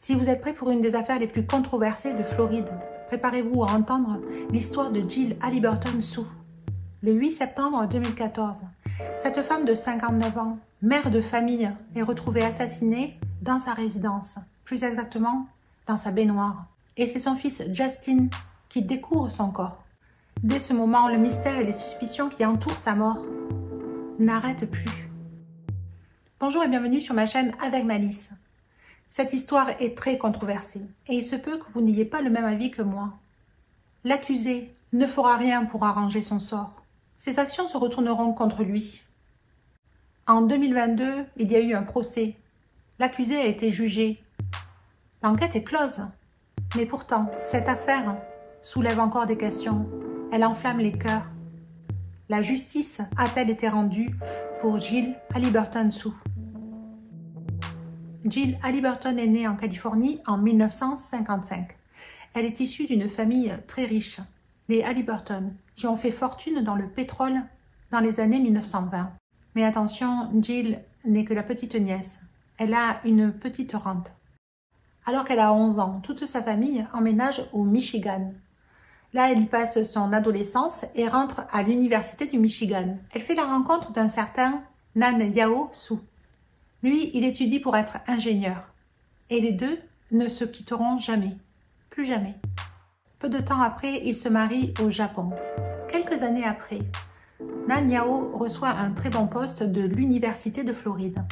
Si vous êtes prêts pour une des affaires les plus controversées de Floride, préparez-vous à entendre l'histoire de Jill Haliburton Sue. Le 8 septembre 2014, cette femme de 59 ans, mère de famille, est retrouvée assassinée dans sa résidence, plus exactement dans sa baignoire. Et c'est son fils Justin qui découvre son corps. Dès ce moment, le mystère et les suspicions qui entourent sa mort n'arrêtent plus. Bonjour et bienvenue sur ma chaîne Avec Malice. Cette histoire est très controversée et il se peut que vous n'ayez pas le même avis que moi. L'accusé ne fera rien pour arranger son sort. Ses actions se retourneront contre lui. En 2022, il y a eu un procès. L'accusé a été jugé. L'enquête est close. Mais pourtant, cette affaire soulève encore des questions. Elle enflamme les cœurs. La justice a-t-elle été rendue pour Jill Haliburton Sue? Jill Haliburton est née en Californie en 1955. Elle est issue d'une famille très riche, les Haliburton, qui ont fait fortune dans le pétrole dans les années 1920. Mais attention, Jill n'est que la petite nièce. Elle a une petite rente. Alors qu'elle a 11 ans, toute sa famille emménage au Michigan. Là, elle y passe son adolescence et rentre à l'université du Michigan. Elle fait la rencontre d'un certain Nanyao Sue. Lui, il étudie pour être ingénieur. Et les deux ne se quitteront jamais. Plus jamais. Peu de temps après, ils se marient au Japon. Quelques années après, Nanyao reçoit un très bon poste de l'université de Floride.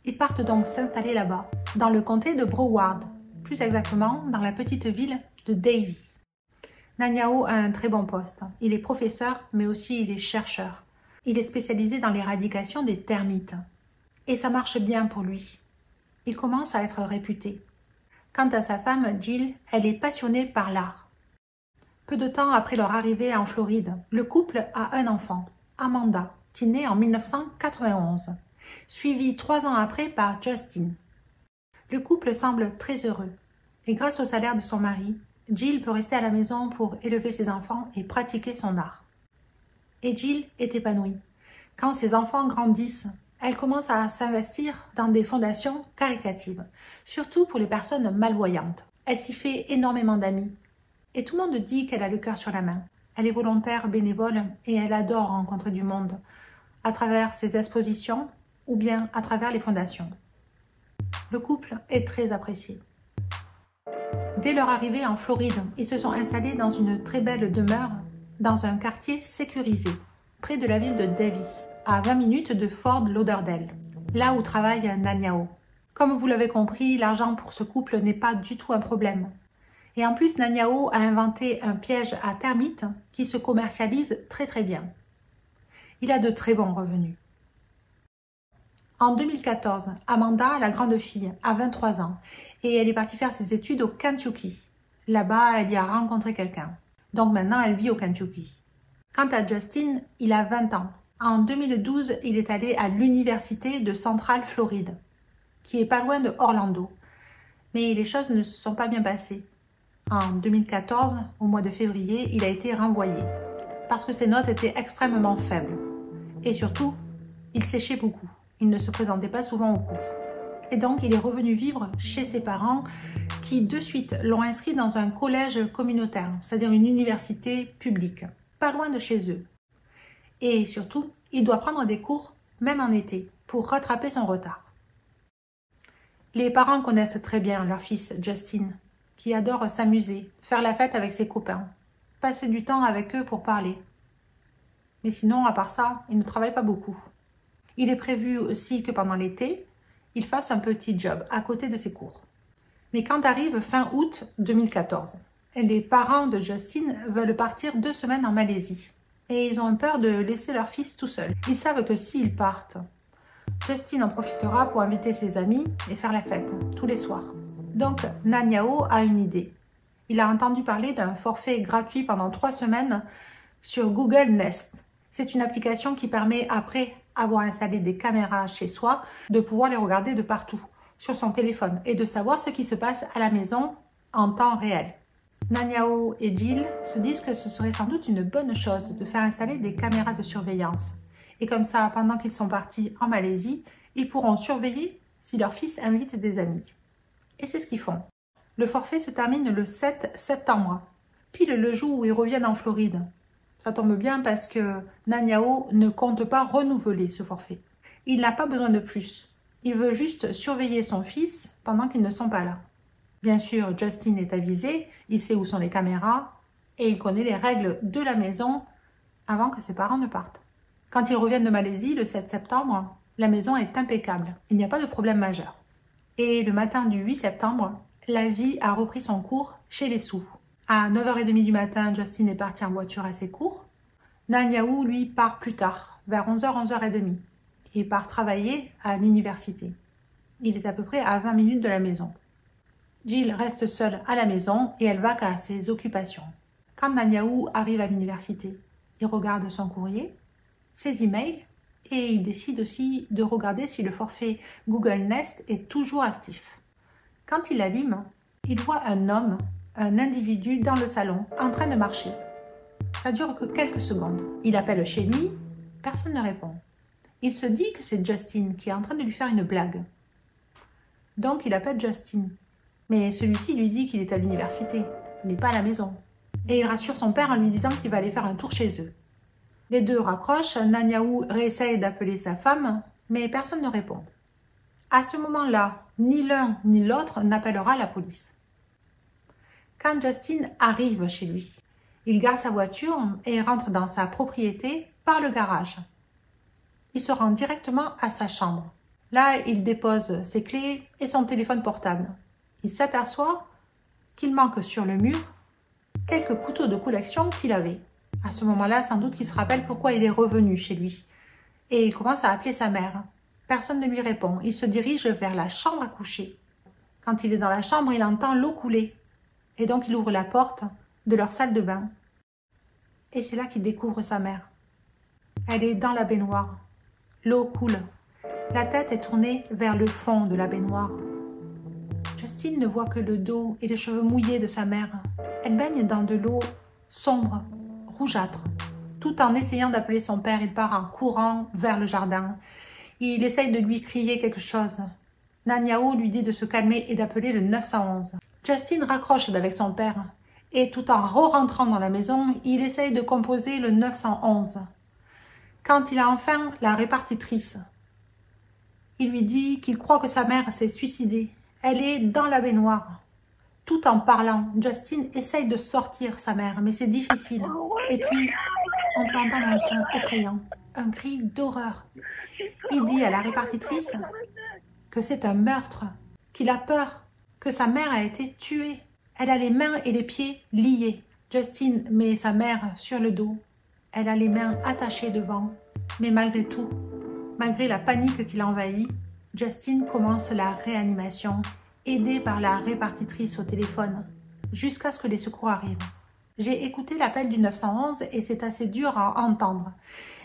Ils partent donc s'installer là-bas, dans le comté de Broward, plus exactement dans la petite ville de Davie. Nanyao a un très bon poste. Il est professeur, mais aussi il est chercheur. Il est spécialisé dans l'éradication des termites. Et ça marche bien pour lui. Il commence à être réputé. Quant à sa femme, Jill, elle est passionnée par l'art. Peu de temps après leur arrivée en Floride, le couple a un enfant, Amanda, qui naît en 1991, suivi 3 ans après par Justin. Le couple semble très heureux. Et grâce au salaire de son mari, Jill peut rester à la maison pour élever ses enfants et pratiquer son art. Et Jill est épanouie. Quand ses enfants grandissent, elle commence à s'investir dans des fondations caritatives, surtout pour les personnes malvoyantes. Elle s'y fait énormément d'amis. Et tout le monde dit qu'elle a le cœur sur la main. Elle est volontaire, bénévole et elle adore rencontrer du monde à travers ses expositions ou bien à travers les fondations. Le couple est très apprécié. Dès leur arrivée en Floride, ils se sont installés dans une très belle demeure dans un quartier sécurisé, près de la ville de Davie, à 20 minutes de Fort Lauderdale, là où travaille Nanyao. Comme vous l'avez compris, l'argent pour ce couple n'est pas du tout un problème. Et en plus, Nanyao a inventé un piège à termites qui se commercialise très bien. Il a de très bons revenus. En 2014, Amanda, la grande fille, a 23 ans et elle est partie faire ses études au Kentucky. Là-bas, elle y a rencontré quelqu'un. Donc maintenant, elle vit au Kentucky. Quant à Justin, il a 20 ans. En 2012, il est allé à l'université de Central Floride, qui est pas loin de Orlando. Mais les choses ne se sont pas bien passées. En 2014, au mois de février, il a été renvoyé parce que ses notes étaient extrêmement faibles. Et surtout, il séchait beaucoup. Il ne se présentait pas souvent au cours. Et donc, il est revenu vivre chez ses parents qui, de suite, l'ont inscrit dans un collège communautaire, c'est-à-dire une université publique, pas loin de chez eux. Et surtout, il doit prendre des cours, même en été, pour rattraper son retard. Les parents connaissent très bien leur fils Justin, qui adore s'amuser, faire la fête avec ses copains, passer du temps avec eux pour parler. Mais sinon, à part ça, il ne travaille pas beaucoup. Il est prévu aussi que pendant l'été, il fasse un petit job à côté de ses cours. Mais quand arrive fin août 2014, les parents de Justin veulent partir 2 semaines en Malaisie. Et ils ont peur de laisser leur fils tout seul. Ils savent que s'ils partent, Justin en profitera pour inviter ses amis et faire la fête, tous les soirs. Donc, Nanyao a une idée. Il a entendu parler d'un forfait gratuit pendant 3 semaines sur Google Nest. C'est une application qui permet, après avoir installé des caméras chez soi, de pouvoir les regarder de partout, sur son téléphone, et de savoir ce qui se passe à la maison en temps réel. Nanyao et Jill se disent que ce serait sans doute une bonne chose de faire installer des caméras de surveillance. Et comme ça, pendant qu'ils sont partis en Malaisie, ils pourront surveiller si leur fils invite des amis. Et c'est ce qu'ils font. Le forfait se termine le 7 septembre, pile le jour où ils reviennent en Floride. Ça tombe bien parce que Netanyahu ne compte pas renouveler ce forfait. Il n'a pas besoin de plus. Il veut juste surveiller son fils pendant qu'ils ne sont pas là. Bien sûr, Justin est avisé, il sait où sont les caméras et il connaît les règles de la maison avant que ses parents ne partent. Quand ils reviennent de Malaisie le 7 septembre, la maison est impeccable. Il n'y a pas de problème majeur. Et le matin du 8 septembre, la vie a repris son cours chez les Sous. À 9h30 du matin, Justin est parti en voiture à ses cours. Netanyahu, lui, part plus tard, vers 11h, 11h30. Il part travailler à l'université. Il est à peu près à 20 minutes de la maison. Jill reste seule à la maison et elle va qu'à ses occupations. Quand Netanyahu arrive à l'université, il regarde son courrier, ses emails et il décide aussi de regarder si le forfait Google Nest est toujours actif. Quand il l'allume, il voit un homme, un individu dans le salon, en train de marcher. Ça dure que quelques secondes. Il appelle chez lui, personne ne répond. Il se dit que c'est Justin qui est en train de lui faire une blague. Donc il appelle Justin. Mais celui-ci lui dit qu'il est à l'université, il n'est pas à la maison. Et il rassure son père en lui disant qu'il va aller faire un tour chez eux. Les deux raccrochent, Netanyahu réessaye d'appeler sa femme, mais personne ne répond. À ce moment-là, ni l'un ni l'autre n'appellera la police. Quand Justin arrive chez lui, il gare sa voiture et rentre dans sa propriété par le garage. Il se rend directement à sa chambre. Là, il dépose ses clés et son téléphone portable. Il s'aperçoit qu'il manque sur le mur quelques couteaux de collection qu'il avait. À ce moment-là, sans doute qu'il se rappelle pourquoi il est revenu chez lui. Et il commence à appeler sa mère. Personne ne lui répond. Il se dirige vers la chambre à coucher. Quand il est dans la chambre, il entend l'eau couler. Et donc il ouvre la porte de leur salle de bain. Et c'est là qu'il découvre sa mère. Elle est dans la baignoire. L'eau coule. La tête est tournée vers le fond de la baignoire. Justin ne voit que le dos et les cheveux mouillés de sa mère. Elle baigne dans de l'eau sombre, rougeâtre. Tout en essayant d'appeler son père, il part en courant vers le jardin. Il essaye de lui crier quelque chose. Netanyahu lui dit de se calmer et d'appeler le 911. Justin raccroche avec son père et tout en re-rentrant dans la maison, il essaye de composer le 911. Quand il a enfin la répartitrice, il lui dit qu'il croit que sa mère s'est suicidée. Elle est dans la baignoire. Tout en parlant, Justin essaye de sortir sa mère, mais c'est difficile. Et puis, on peut entendre un son effrayant, un cri d'horreur. Il dit à la répartitrice que c'est un meurtre, qu'il a peur, que sa mère a été tuée. Elle a les mains et les pieds liés. Justin met sa mère sur le dos. Elle a les mains attachées devant. Mais malgré tout, malgré la panique qui l'envahit, Justin commence la réanimation, aidé par la répartitrice au téléphone, jusqu'à ce que les secours arrivent. J'ai écouté l'appel du 911 et c'est assez dur à entendre.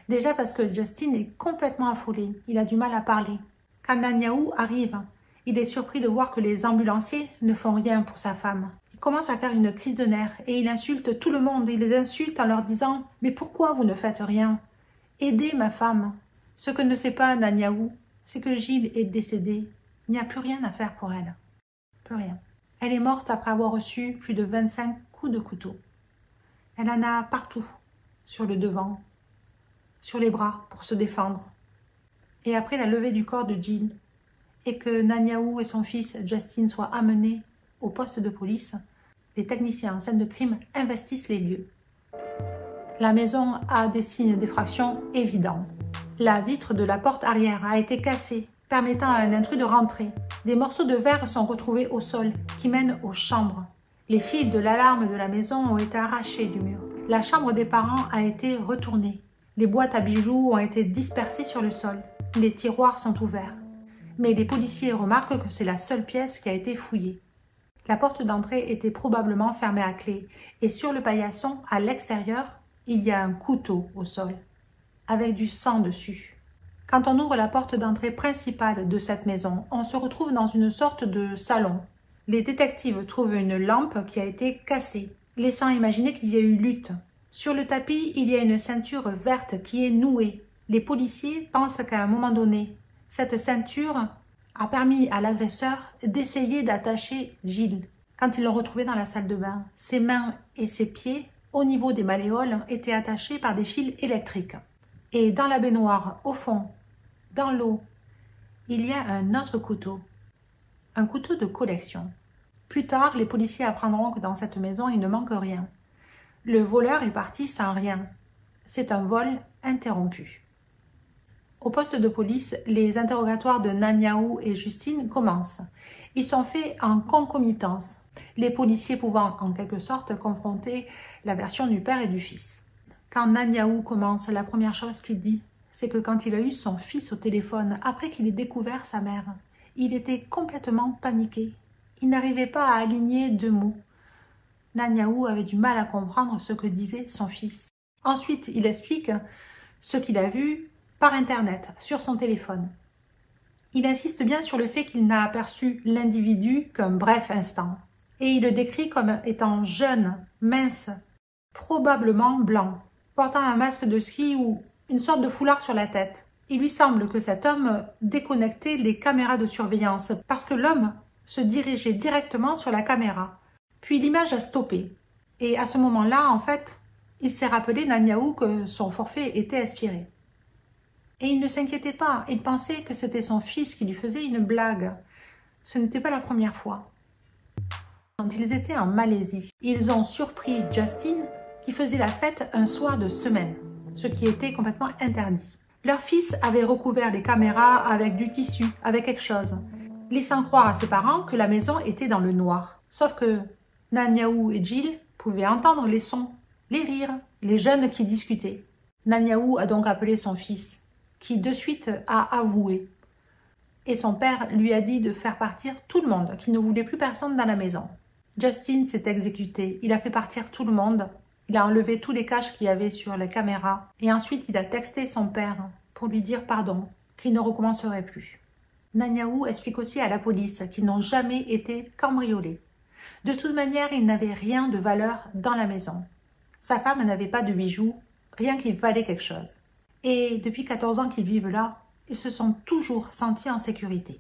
Déjà parce que Justin est complètement affolé, il a du mal à parler. Quand Netanyahu arrive, il est surpris de voir que les ambulanciers ne font rien pour sa femme. Il commence à faire une crise de nerfs et il insulte tout le monde. Il les insulte en leur disant « Mais pourquoi vous ne faites rien ? Aidez ma femme !» Ce que ne sait pas Netanyahu, c'est que Jill est décédée. Il n'y a plus rien à faire pour elle. Plus rien. Elle est morte après avoir reçu plus de 25 coups de couteau. Elle en a partout, sur le devant, sur les bras pour se défendre. Et après la levée du corps de Jill, et que Netanyahu et son fils Justin soient amenés au poste de police, les techniciens en scène de crime investissent les lieux. La maison a des signes d'effraction évidents. La vitre de la porte arrière a été cassée, permettant à un intrus de rentrer. Des morceaux de verre sont retrouvés au sol, qui mènent aux chambres. Les fils de l'alarme de la maison ont été arrachés du mur. La chambre des parents a été retournée. Les boîtes à bijoux ont été dispersées sur le sol. Les tiroirs sont ouverts. Mais les policiers remarquent que c'est la seule pièce qui a été fouillée. La porte d'entrée était probablement fermée à clé, et sur le paillasson, à l'extérieur, il y a un couteau au sol, avec du sang dessus. Quand on ouvre la porte d'entrée principale de cette maison, on se retrouve dans une sorte de salon. Les détectives trouvent une lampe qui a été cassée, laissant imaginer qu'il y a eu lutte. Sur le tapis, il y a une ceinture verte qui est nouée. Les policiers pensent qu'à un moment donné, cette ceinture a permis à l'agresseur d'essayer d'attacher Jill. quand ils l'ont retrouvé dans la salle de bain. Ses mains et ses pieds, au niveau des malléoles, étaient attachés par des fils électriques. Et dans la baignoire, au fond, dans l'eau, il y a un autre couteau. Un couteau de collection. Plus tard, les policiers apprendront que dans cette maison, il ne manque rien. Le voleur est parti sans rien. C'est un vol interrompu. Au poste de police, les interrogatoires de Nanyao et Justine commencent. Ils sont faits en concomitance, les policiers pouvant en quelque sorte confronter la version du père et du fils. Quand Nanyao commence, la première chose qu'il dit, c'est que quand il a eu son fils au téléphone, après qu'il ait découvert sa mère, il était complètement paniqué. Il n'arrivait pas à aligner deux mots. Nanyao avait du mal à comprendre ce que disait son fils. Ensuite, il explique ce qu'il a vu par Internet, sur son téléphone. Il insiste bien sur le fait qu'il n'a aperçu l'individu qu'un bref instant. Et il le décrit comme étant jeune, mince, probablement blanc, portant un masque de ski ou une sorte de foulard sur la tête. Il lui semble que cet homme déconnectait les caméras de surveillance parce que l'homme se dirigeait directement sur la caméra. Puis l'image a stoppé. Et à ce moment-là, en fait, il s'est rappelé Nanyao que son forfait était expiré. Et il ne s'inquiétait pas, il pensait que c'était son fils qui lui faisait une blague. Ce n'était pas la première fois. Quand ils étaient en Malaisie, ils ont surpris Justin qui faisait la fête un soir de semaine, ce qui était complètement interdit. Leur fils avait recouvert les caméras avec du tissu, avec quelque chose, laissant croire à ses parents que la maison était dans le noir. Sauf que Nanyao et Jill pouvaient entendre les sons, les rires, les jeunes qui discutaient. Nanyao a donc appelé son fils, qui de suite a avoué. Et son père lui a dit de faire partir tout le monde, qu'il ne voulait plus personne dans la maison. Justin s'est exécuté, il a fait partir tout le monde, il a enlevé tous les caches qu'il y avait sur les caméras, et ensuite il a texté son père pour lui dire pardon, qu'il ne recommencerait plus. Nanyao explique aussi à la police qu'ils n'ont jamais été cambriolés. De toute manière, il n'avait rien de valeur dans la maison. Sa femme n'avait pas de bijoux, rien qui valait quelque chose. Et depuis 14 ans qu'ils vivent là, ils se sont toujours sentis en sécurité.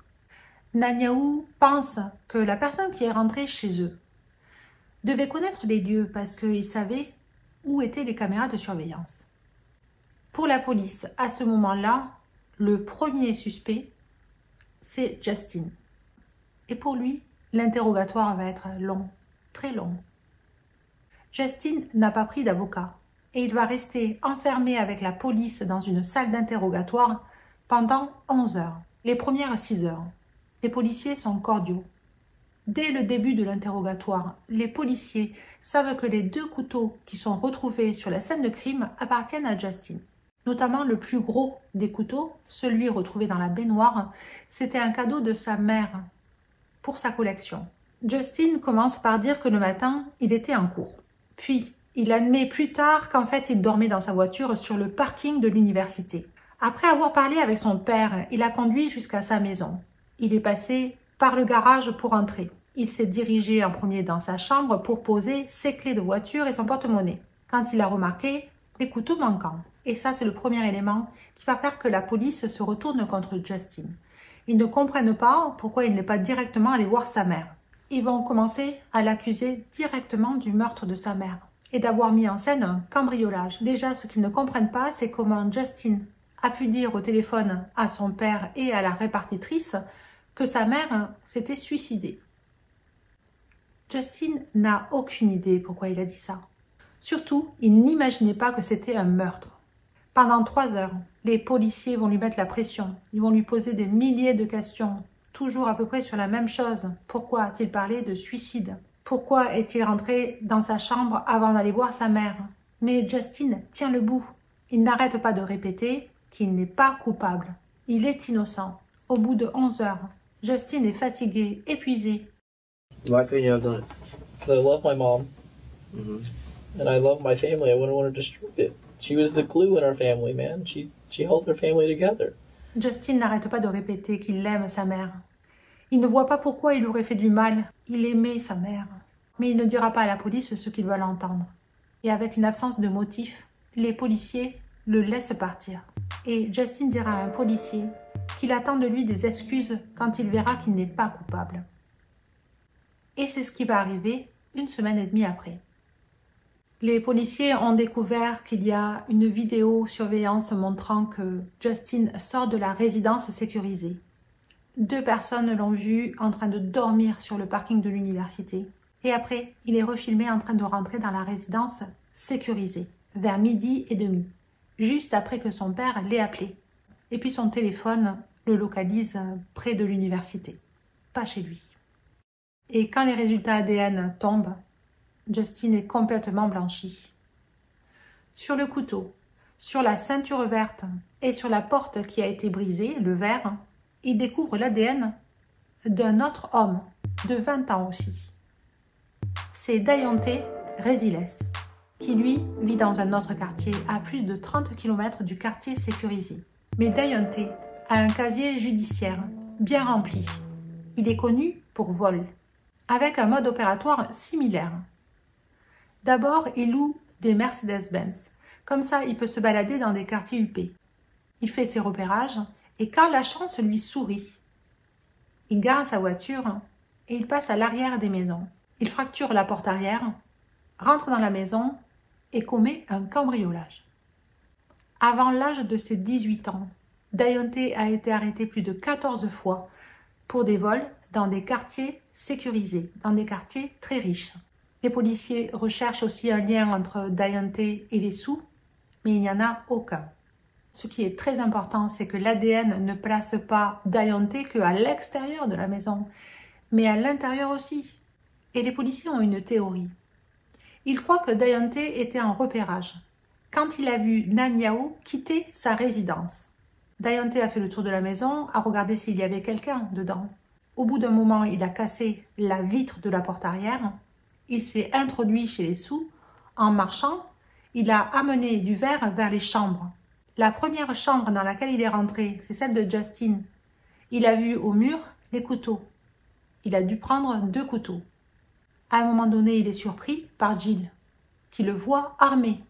Nanyao pense que la personne qui est rentrée chez eux devait connaître les lieux parce qu'il savait où étaient les caméras de surveillance. Pour la police, à ce moment-là, le premier suspect, c'est Justin. Et pour lui, l'interrogatoire va être long, très long. Justin n'a pas pris d'avocat. Et il va rester enfermé avec la police dans une salle d'interrogatoire pendant 11 heures, les premières 6 heures. Les policiers sont cordiaux. Dès le début de l'interrogatoire, les policiers savent que les 2 couteaux qui sont retrouvés sur la scène de crime appartiennent à Justin. Notamment le plus gros des couteaux, celui retrouvé dans la baignoire, c'était un cadeau de sa mère pour sa collection. Justin commence par dire que le matin, il était en cours. Puis, il admet plus tard qu'en fait, il dormait dans sa voiture sur le parking de l'université. Après avoir parlé avec son père, il a conduit jusqu'à sa maison. Il est passé par le garage pour entrer. Il s'est dirigé en premier dans sa chambre pour poser ses clés de voiture et son porte-monnaie. Quand il a remarqué les couteaux manquants. Et ça, c'est le premier élément qui va faire que la police se retourne contre Justin. Ils ne comprennent pas pourquoi il n'est pas directement allé voir sa mère. Ils vont commencer à l'accuser directement du meurtre de sa mère et d'avoir mis en scène un cambriolage. Déjà, ce qu'ils ne comprennent pas, c'est comment Justin a pu dire au téléphone à son père et à la répartitrice que sa mère s'était suicidée. Justin n'a aucune idée pourquoi il a dit ça. Surtout, il n'imaginait pas que c'était un meurtre. Pendant 3 heures, les policiers vont lui mettre la pression. Ils vont lui poser des milliers de questions, toujours à peu près sur la même chose. Pourquoi a-t-il parlé de suicide ? Pourquoi est-il rentré dans sa chambre avant d'aller voir sa mère? Mais Justin tient le bout. Il n'arrête pas de répéter qu'il n'est pas coupable. Il est innocent. Au bout de 11 heures, Justin est fatigué, épuisé. Why couldn't you have done it? Because I love my mom. And I love my family. I wouldn't want to destroy it. She was the glue in our family, man. She held our family together. Justin n'arrête pas de répéter qu'il aime sa mère. Il ne voit pas pourquoi il aurait fait du mal. Il aimait sa mère. Mais il ne dira pas à la police ce qu'ils veulent entendre. Et avec une absence de motif, les policiers le laissent partir. Et Justin dira à un policier qu'il attend de lui des excuses quand il verra qu'il n'est pas coupable. Et c'est ce qui va arriver 1 semaine et demie après. Les policiers ont découvert qu'il y a une vidéosurveillance montrant que Justin sort de la résidence sécurisée. 2 personnes l'ont vu en train de dormir sur le parking de l'université. Et après, il est refilmé en train de rentrer dans la résidence sécurisée, vers 12h30, juste après que son père l'ait appelé. Et puis son téléphone le localise près de l'université, pas chez lui. Et quand les résultats ADN tombent, Justin est complètement blanchi. Sur le couteau, sur la ceinture verte et sur la porte qui a été brisée, le verre, il découvre l'ADN d'un autre homme, de 20 ans aussi. C'est Dayonte Resiles, qui lui vit dans un autre quartier, à plus de 30 km du quartier sécurisé. Mais Dayonte a un casier judiciaire bien rempli. Il est connu pour vol, avec un mode opératoire similaire. D'abord, il loue des Mercedes-Benz. Comme ça, il peut se balader dans des quartiers huppés. Il fait ses repérages et quand la chance lui sourit, il gare sa voiture et il passe à l'arrière des maisons. Il fracture la porte arrière, rentre dans la maison et commet un cambriolage. Avant l'âge de ses 18 ans, Dayonte a été arrêté plus de 14 fois pour des vols dans des quartiers sécurisés, dans des quartiers très riches. Les policiers recherchent aussi un lien entre Dayonte et les sous, mais il n'y en a aucun. Ce qui est très important, c'est que l'ADN ne place pas Dayonte qu'à l'extérieur de la maison, mais à l'intérieur aussi. Et les policiers ont une théorie. Ils croient que Dayonte était en repérage, quand il a vu Nanyao quitter sa résidence. Dayonte a fait le tour de la maison, a regardé s'il y avait quelqu'un dedans. Au bout d'un moment, il a cassé la vitre de la porte arrière. Il s'est introduit chez les sous. En marchant, il a amené du verre vers les chambres. La première chambre dans laquelle il est rentré, c'est celle de Justin. Il a vu au mur les couteaux. Il a dû prendre 2 couteaux. À un moment donné, il est surpris par Jill, qui le voit armé.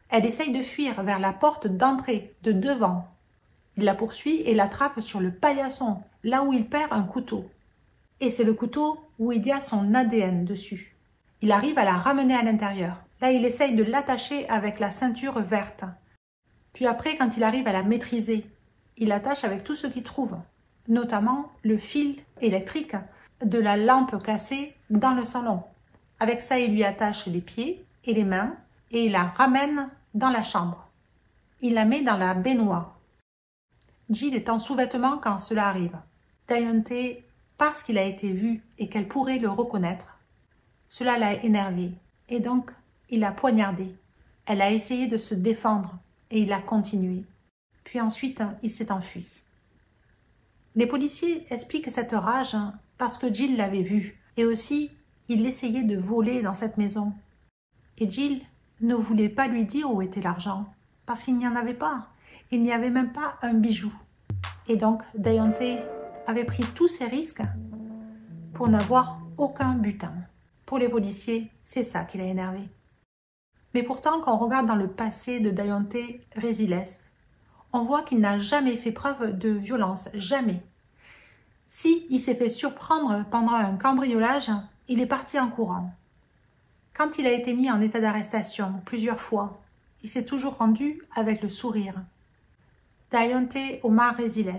Elle essaye de fuir vers la porte d'entrée, de devant. Il la poursuit et l'attrape sur le paillasson, là où il perd un couteau. Et c'est le couteau où il y a son ADN dessus. Il arrive à la ramener à l'intérieur. Là, il essaye de l'attacher avec la ceinture verte. Puis après, quand il arrive à la maîtriser, il l'attache avec tout ce qu'il trouve, notamment le fil électrique de la lampe cassée dans le salon. Avec ça, il lui attache les pieds et les mains et il la ramène dans la chambre. Il la met dans la baignoire. Jill est en sous-vêtements quand cela arrive. Dayonte, parce qu'il a été vu et qu'elle pourrait le reconnaître, cela l'a énervé et donc il l'a poignardée. Elle a essayé de se défendre et il a continué. Puis ensuite, il s'est enfui. Les policiers expliquent cette rage parce que Jill l'avait vu et aussi il essayait de voler dans cette maison. Et Jill ne voulait pas lui dire où était l'argent parce qu'il n'y en avait pas. Il n'y avait même pas un bijou. Et donc, Dayonte avait pris tous ses risques pour n'avoir aucun butin. Pour les policiers, c'est ça qui l'a énervé. Mais pourtant, quand on regarde dans le passé de Dayonte Resiles, on voit qu'il n'a jamais fait preuve de violence, jamais. Si il s'est fait surprendre pendant un cambriolage, il est parti en courant. Quand il a été mis en état d'arrestation plusieurs fois, il s'est toujours rendu avec le sourire. Dayonte Omar Resiles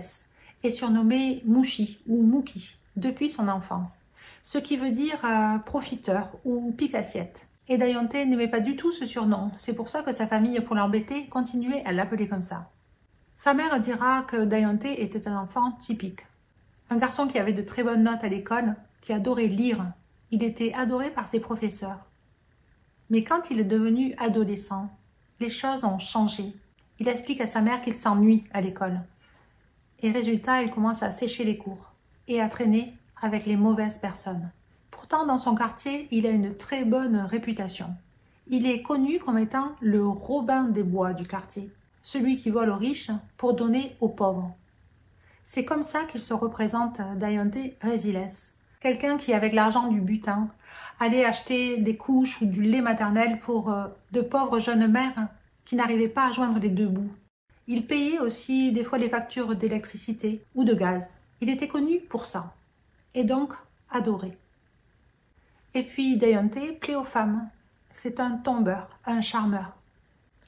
est surnommé Mouchi ou Mouki depuis son enfance, ce qui veut dire profiteur ou pique-assiette. Et Dayonte n'aimait pas du tout ce surnom, c'est pour ça que sa famille, pour l'embêter, continuait à l'appeler comme ça. Sa mère dira que Dayonte était un enfant typique. Un garçon qui avait de très bonnes notes à l'école, qui adorait lire. Il était adoré par ses professeurs. Mais quand il est devenu adolescent, les choses ont changé. Il explique à sa mère qu'il s'ennuie à l'école. Et résultat, il commence à sécher les cours et à traîner avec les mauvaises personnes. Pourtant, dans son quartier, il a une très bonne réputation. Il est connu comme étant le Robin des Bois du quartier, celui qui vole aux riches pour donner aux pauvres. C'est comme ça qu'il se représente Dayonte Resiles, quelqu'un qui, avec l'argent du butin, allait acheter des couches ou du lait maternel pour de pauvres jeunes mères qui n'arrivaient pas à joindre les 2 bouts. Il payait aussi des fois les factures d'électricité ou de gaz. Il était connu pour ça, et donc adoré. Et puis Dayonte plaît aux femmes. C'est un tombeur, un charmeur.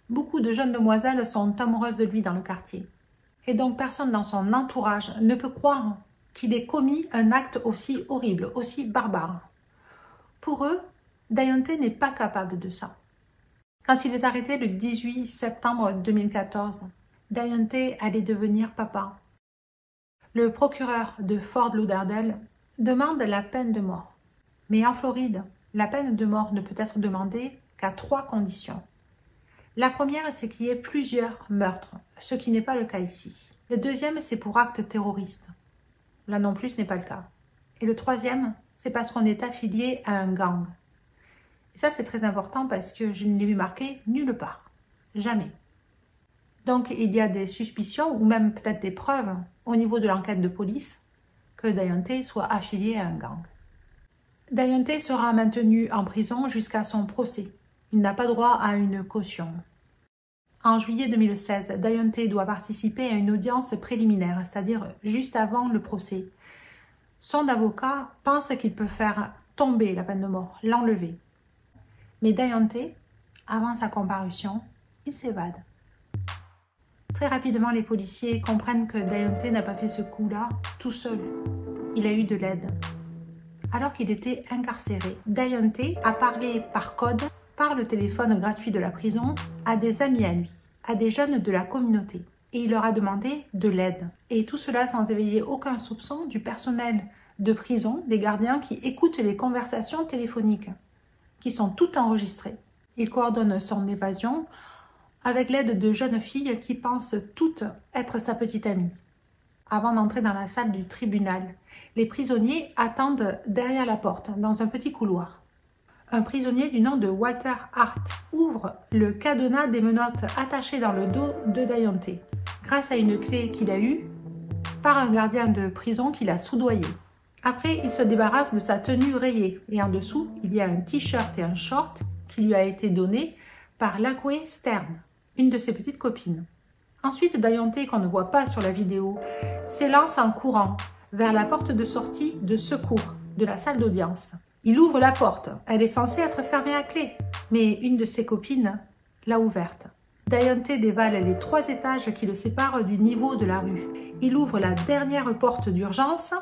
Beaucoup de jeunes demoiselles sont amoureuses de lui dans le quartier. Et donc personne dans son entourage ne peut croire qu'il ait commis un acte aussi horrible, aussi barbare. Pour eux, Dayonte n'est pas capable de ça. Quand il est arrêté le 18 septembre 2014, Dayonte allait devenir papa. Le procureur de Fort Lauderdale demande la peine de mort. Mais en Floride, la peine de mort ne peut être demandée qu'à 3 conditions. La première, c'est qu'il y ait plusieurs meurtres, ce qui n'est pas le cas ici. Le deuxième, c'est pour acte terroriste. Là non plus, ce n'est pas le cas. Et le troisième, c'est parce qu'on est affilié à un gang. Et ça, c'est très important parce que je ne l'ai vu marqué nulle part. Jamais. Donc, il y a des suspicions ou même peut-être des preuves au niveau de l'enquête de police que Dayonte soit affilié à un gang. Dayonte sera maintenu en prison jusqu'à son procès. Il n'a pas droit à une caution. En juillet 2016, Dayonte doit participer à une audience préliminaire, c'est-à-dire juste avant le procès. Son avocat pense qu'il peut faire tomber la peine de mort, l'enlever. Mais Dayonte, avant sa comparution, il s'évade. Très rapidement, les policiers comprennent que Dayonte n'a pas fait ce coup-là tout seul. Il a eu de l'aide. Alors qu'il était incarcéré, Dayonte a parlé par code, par le téléphone gratuit de la prison, à des amis à lui, à des jeunes de la communauté. Et il leur a demandé de l'aide. Et tout cela sans éveiller aucun soupçon du personnel de prison, des gardiens qui écoutent les conversations téléphoniques, qui sont toutes enregistrées. Il coordonne son évasion avec l'aide de jeunes filles qui pensent toutes être sa petite amie. Avant d'entrer dans la salle du tribunal, les prisonniers attendent derrière la porte, dans un petit couloir. Un prisonnier du nom de Walter Hart ouvre le cadenas des menottes attachées dans le dos de Dayonte, grâce à une clé qu'il a eue par un gardien de prison qui l'a soudoyé. Après, il se débarrasse de sa tenue rayée et en dessous, il y a un t-shirt et un short qui lui a été donné par Lacquey Stern, une de ses petites copines. Ensuite, Dayonte, qu'on ne voit pas sur la vidéo, s'élance en courant vers la porte de sortie de secours de la salle d'audience. Il ouvre la porte. Elle est censée être fermée à clé, mais une de ses copines l'a ouverte. Dayonte dévale les 3 étages qui le séparent du niveau de la rue. Il ouvre la dernière porte d'urgence,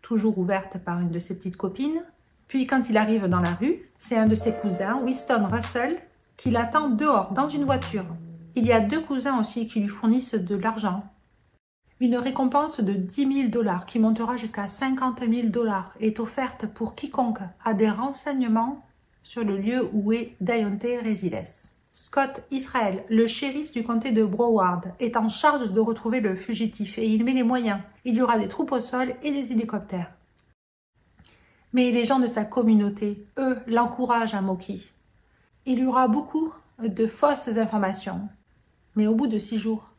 toujours ouverte par une de ses petites copines. Puis quand il arrive dans la rue, c'est un de ses cousins, Winston Russell, qui l'attend dehors, dans une voiture. Il y a 2 cousins aussi qui lui fournissent de l'argent. Une récompense de 10 000 $ qui montera jusqu'à 50 000 $ est offerte pour quiconque a des renseignements sur le lieu où est Dayonte Reziles. Scott Israel, le shérif du comté de Broward, est en charge de retrouver le fugitif et il met les moyens. Il y aura des troupes au sol et des hélicoptères. Mais les gens de sa communauté, eux, l'encouragent à Moki. Il y aura beaucoup de fausses informations. Mais au bout de 6 jours,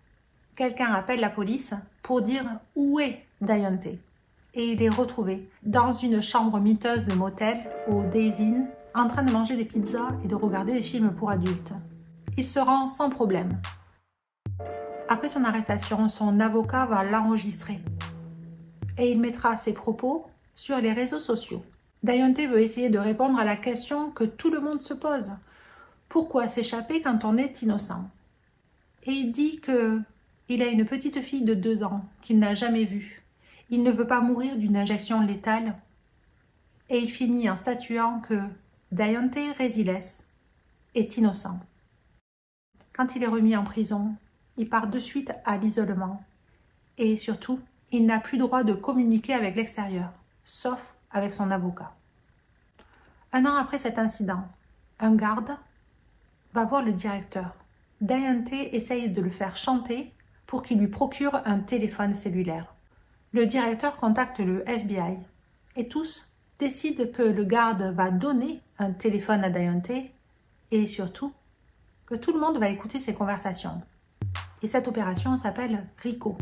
quelqu'un appelle la police pour dire où est Dayonte. Et il est retrouvé dans une chambre miteuse de motel au Days Inn, en train de manger des pizzas et de regarder des films pour adultes. Il se rend sans problème. Après son arrestation, son avocat va l'enregistrer. Et il mettra ses propos sur les réseaux sociaux. Dayonte veut essayer de répondre à la question que tout le monde se pose. Pourquoi s'échapper quand on est innocent? Et il dit qu'il a une petite fille de 2 ans qu'il n'a jamais vue. Il ne veut pas mourir d'une injection létale. Et il finit en statuant que Dayonte Reziles est innocent. Quand il est remis en prison, il part de suite à l'isolement. Et surtout, il n'a plus droit de communiquer avec l'extérieur, sauf avec son avocat. 1 an après cet incident, un garde va voir le directeur. Dayonte essaye de le faire chanter pour qu'il lui procure un téléphone cellulaire. Le directeur contacte le FBI et tous décident que le garde va donner un téléphone à Dayonte et surtout que tout le monde va écouter ses conversations. Et cette opération s'appelle RICO.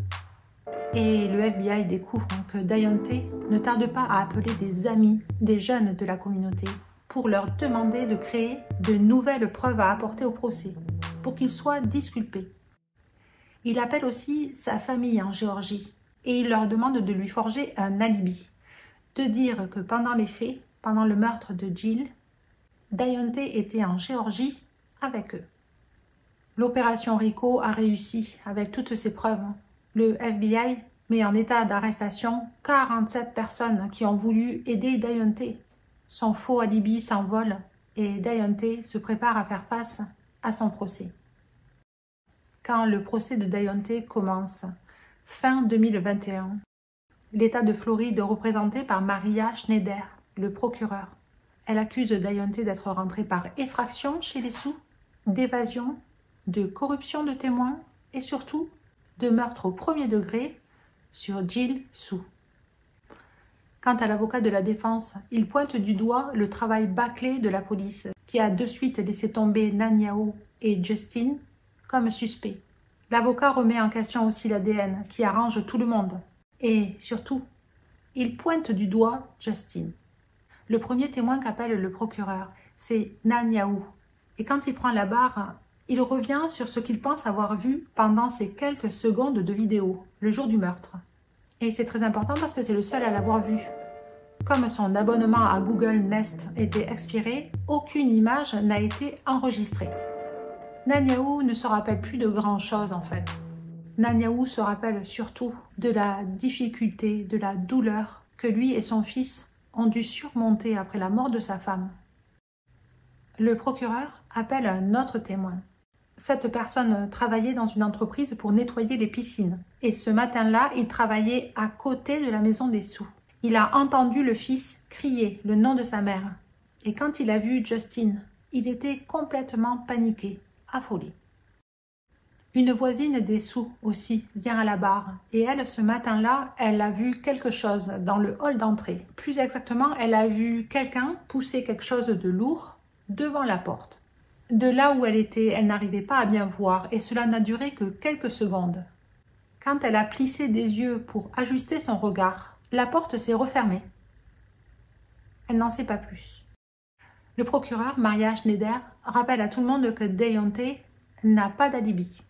Et le FBI découvre que Dayonte ne tarde pas à appeler des amis, des jeunes de la communauté, pour leur demander de créer de nouvelles preuves à apporter au procès, pour qu'ils soient disculpés. Il appelle aussi sa famille en Géorgie et il leur demande de lui forger un alibi, de dire que pendant les faits, pendant le meurtre de Jill, Dayonte était en Géorgie avec eux. L'opération RICO a réussi avec toutes ses preuves. Le FBI met en état d'arrestation 47 personnes qui ont voulu aider Dayonte. Son faux alibi s'envole et Dayonte se prépare à faire face à son procès. Quand le procès de Dayonte commence, fin 2021, l'État de Floride représenté par Maria Schneider, le procureur. Elle accuse Dayonte d'être rentrée par effraction chez les Sioux, d'évasion, de corruption de témoins et surtout de meurtre au premier degré sur Jill Sioux. Quant à l'avocat de la défense, il pointe du doigt le travail bâclé de la police qui a de suite laissé tomber Netanyahu et Justin comme suspects. L'avocat remet en question aussi l'ADN qui arrange tout le monde. Et surtout, il pointe du doigt Justin. Le premier témoin qu'appelle le procureur, c'est Netanyahu. Et quand il prend la barre, il revient sur ce qu'il pense avoir vu pendant ces quelques secondes de vidéo, le jour du meurtre. Et c'est très important parce que c'est le seul à l'avoir vu. Comme son abonnement à Google Nest était expiré, aucune image n'a été enregistrée. Netanyahu ne se rappelle plus de grand-chose en fait. Netanyahu se rappelle surtout de la difficulté, de la douleur que lui et son fils ont dû surmonter après la mort de sa femme. Le procureur appelle un autre témoin. Cette personne travaillait dans une entreprise pour nettoyer les piscines. Et ce matin-là, il travaillait à côté de la maison des Sioux. Il a entendu le fils crier le nom de sa mère. Et quand il a vu Justin, il était complètement paniqué, affolé. Une voisine des Sioux aussi vient à la barre. Et elle, ce matin-là, elle a vu quelque chose dans le hall d'entrée. Plus exactement, elle a vu quelqu'un pousser quelque chose de lourd devant la porte. De là où elle était, elle n'arrivait pas à bien voir et cela n'a duré que quelques secondes. Quand elle a plissé des yeux pour ajuster son regard, la porte s'est refermée. Elle n'en sait pas plus. Le procureur, Maria Schneider, rappelle à tout le monde que Dayonte n'a pas d'alibi.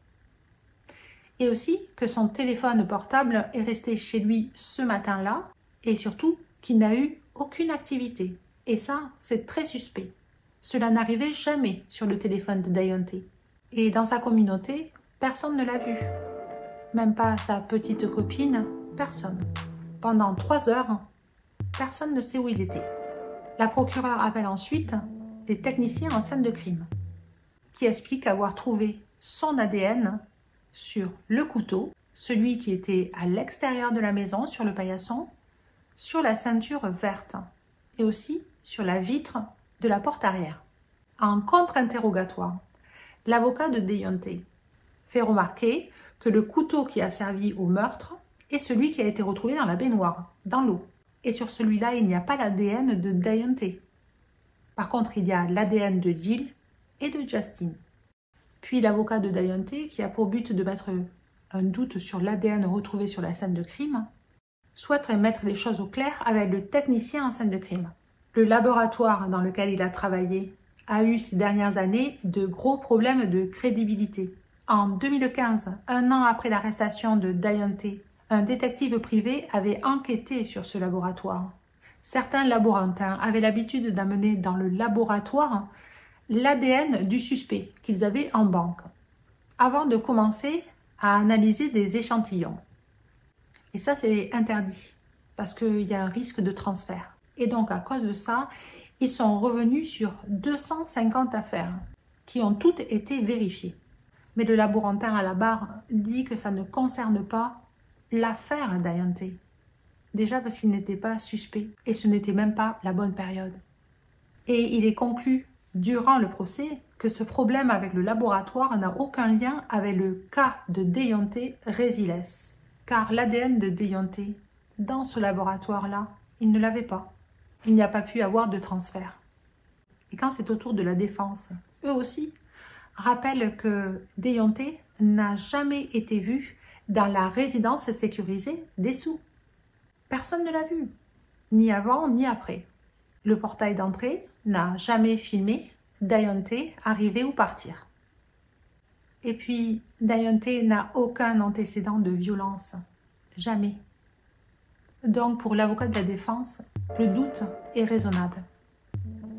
Et aussi que son téléphone portable est resté chez lui ce matin-là et surtout qu'il n'a eu aucune activité. Et ça, c'est très suspect. Cela n'arrivait jamais sur le téléphone de Dayonte. Et dans sa communauté, personne ne l'a vu. Même pas sa petite copine, personne. Pendant 3 heures, personne ne sait où il était. La procureure appelle ensuite les techniciens en scène de crime, qui expliquent avoir trouvé son ADN sur le couteau, celui qui était à l'extérieur de la maison, sur le paillasson, sur la ceinture verte, et aussi sur la vitre de la porte arrière. En contre-interrogatoire, l'avocat de Dayonte fait remarquer que le couteau qui a servi au meurtre est celui qui a été retrouvé dans la baignoire, dans l'eau. Et sur celui-là, il n'y a pas l'ADN de Dayonte. Par contre, il y a l'ADN de Jill et de Justin. Puis l'avocat de Dayonte, qui a pour but de mettre un doute sur l'ADN retrouvé sur la scène de crime, souhaite mettre les choses au clair avec le technicien en scène de crime. Le laboratoire dans lequel il a travaillé a eu ces dernières années de gros problèmes de crédibilité. En 2015, un an après l'arrestation de Dayonte, un détective privé avait enquêté sur ce laboratoire. Certains laborantins avaient l'habitude d'amener dans le laboratoire l'ADN du suspect qu'ils avaient en banque, avant de commencer à analyser des échantillons. Et ça, c'est interdit, parce qu'il y a un risque de transfert. Et donc, à cause de ça, ils sont revenus sur 250 affaires qui ont toutes été vérifiées. Mais le laborantin à la barre dit que ça ne concerne pas l'affaire Dayonte. Déjà parce qu'il n'était pas suspect et ce n'était même pas la bonne période. Et il est conclu durant le procès que ce problème avec le laboratoire n'a aucun lien avec le cas de Dayonte Resiles. Car l'ADN de Dayonte, dans ce laboratoire-là, il ne l'avait pas. Il n'y a pas pu avoir de transfert. Et quand c'est au tour de la défense, eux aussi rappellent que Dayonte n'a jamais été vu dans la résidence sécurisée des Sioux. Personne ne l'a vu, ni avant ni après. Le portail d'entrée n'a jamais filmé Dayonte arriver ou partir. Et puis, Dayonte n'a aucun antécédent de violence. Jamais. Donc pour l'avocat de la défense, le doute est raisonnable.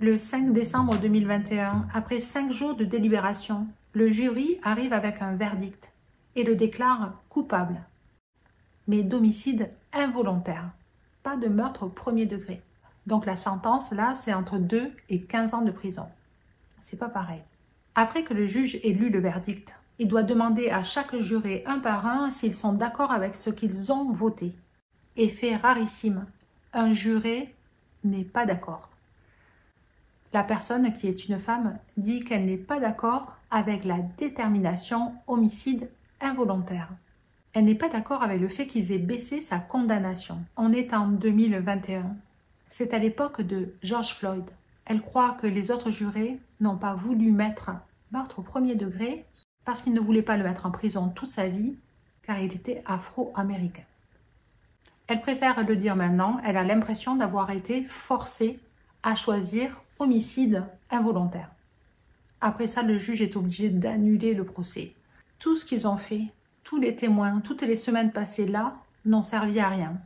Le 5 décembre 2021, après 5 jours de délibération, le jury arrive avec un verdict et le déclare coupable, mais d'homicide involontaire, pas de meurtre au premier degré. Donc la sentence, là, c'est entre 2 et 15 ans de prison. C'est pas pareil. Après que le juge ait lu le verdict, il doit demander à chaque juré un par un s'ils sont d'accord avec ce qu'ils ont voté. Et fait rarissime, un juré n'est pas d'accord. La personne, qui est une femme, dit qu'elle n'est pas d'accord avec la détermination homicide involontaire. Elle n'est pas d'accord avec le fait qu'ils aient baissé sa condamnation. On est en 2021. C'est à l'époque de George Floyd. Elle croit que les autres jurés n'ont pas voulu mettre meurtre au premier degré parce qu'ils ne voulaient pas le mettre en prison toute sa vie car il était afro-américain. Elle préfère le dire maintenant, elle a l'impression d'avoir été forcée à choisir homicide involontaire. Après ça, le juge est obligé d'annuler le procès. Tout ce qu'ils ont fait, tous les témoins, toutes les semaines passées là, n'ont servi à rien.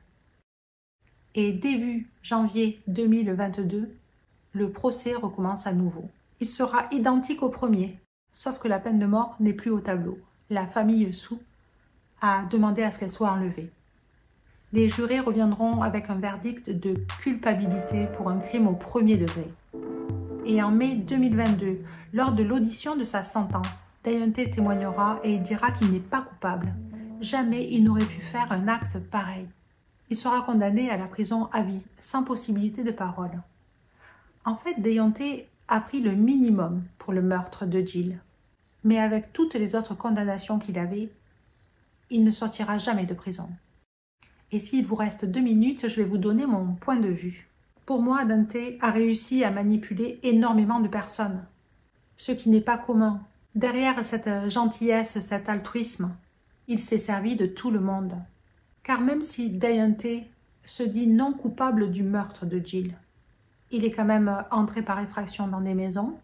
Et début janvier 2022, le procès recommence à nouveau. Il sera identique au premier, sauf que la peine de mort n'est plus au tableau. La famille Sue a demandé à ce qu'elle soit enlevée. Les jurés reviendront avec un verdict de culpabilité pour un crime au premier degré. Et en mai 2022, lors de l'audition de sa sentence, Deontay témoignera et il dira qu'il n'est pas coupable. Jamais il n'aurait pu faire un acte pareil. Il sera condamné à la prison à vie, sans possibilité de parole. En fait, Deontay a pris le minimum pour le meurtre de Jill. Mais avec toutes les autres condamnations qu'il avait, il ne sortira jamais de prison. Et s'il vous reste 2 minutes, je vais vous donner mon point de vue. Pour moi, Deontay a réussi à manipuler énormément de personnes, ce qui n'est pas commun. Derrière cette gentillesse, cet altruisme, il s'est servi de tout le monde. Car même si Deontay se dit non coupable du meurtre de Jill, il est quand même entré par effraction dans des maisons,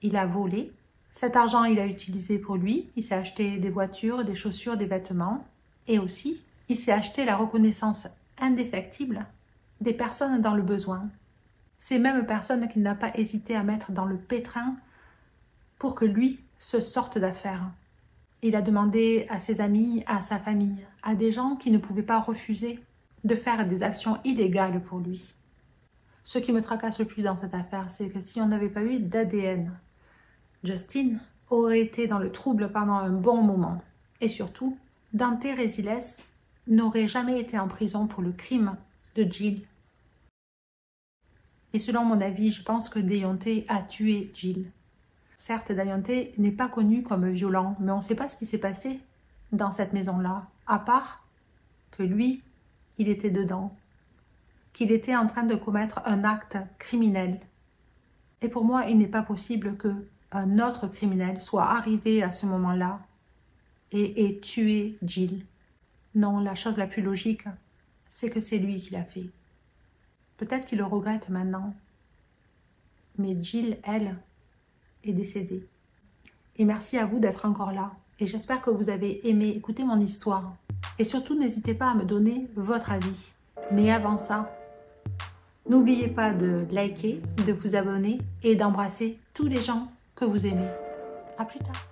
il a volé. Cet argent, il a utilisé pour lui, il s'est acheté des voitures, des chaussures, des vêtements, et aussi, il s'est acheté la reconnaissance indéfectible des personnes dans le besoin. Ces mêmes personnes qu'il n'a pas hésité à mettre dans le pétrin pour que lui se sorte d'affaire. Il a demandé à ses amis, à sa famille, à des gens qui ne pouvaient pas refuser de faire des actions illégales pour lui. Ce qui me tracasse le plus dans cette affaire, c'est que si on n'avait pas eu d'ADN, Justin aurait été dans le trouble pendant un bon moment. Et surtout, Deontay Réziles n'aurait jamais été en prison pour le crime de Jill. Et selon mon avis, je pense que Deontay a tué Jill. Certes, Deontay n'est pas connu comme violent, mais on ne sait pas ce qui s'est passé dans cette maison-là, à part que lui, il était dedans, qu'il était en train de commettre un acte criminel. Et pour moi, il n'est pas possible qu'un autre criminel soit arrivé à ce moment-là et ait tué Jill. Non, la chose la plus logique, c'est que c'est lui qui l'a fait. Peut-être qu'il le regrette maintenant, mais Jill, elle, est décédée. Et merci à vous d'être encore là. Et j'espère que vous avez aimé écouter mon histoire. Et surtout, n'hésitez pas à me donner votre avis. Mais avant ça, n'oubliez pas de liker, de vous abonner et d'embrasser tous les gens que vous aimez. À plus tard.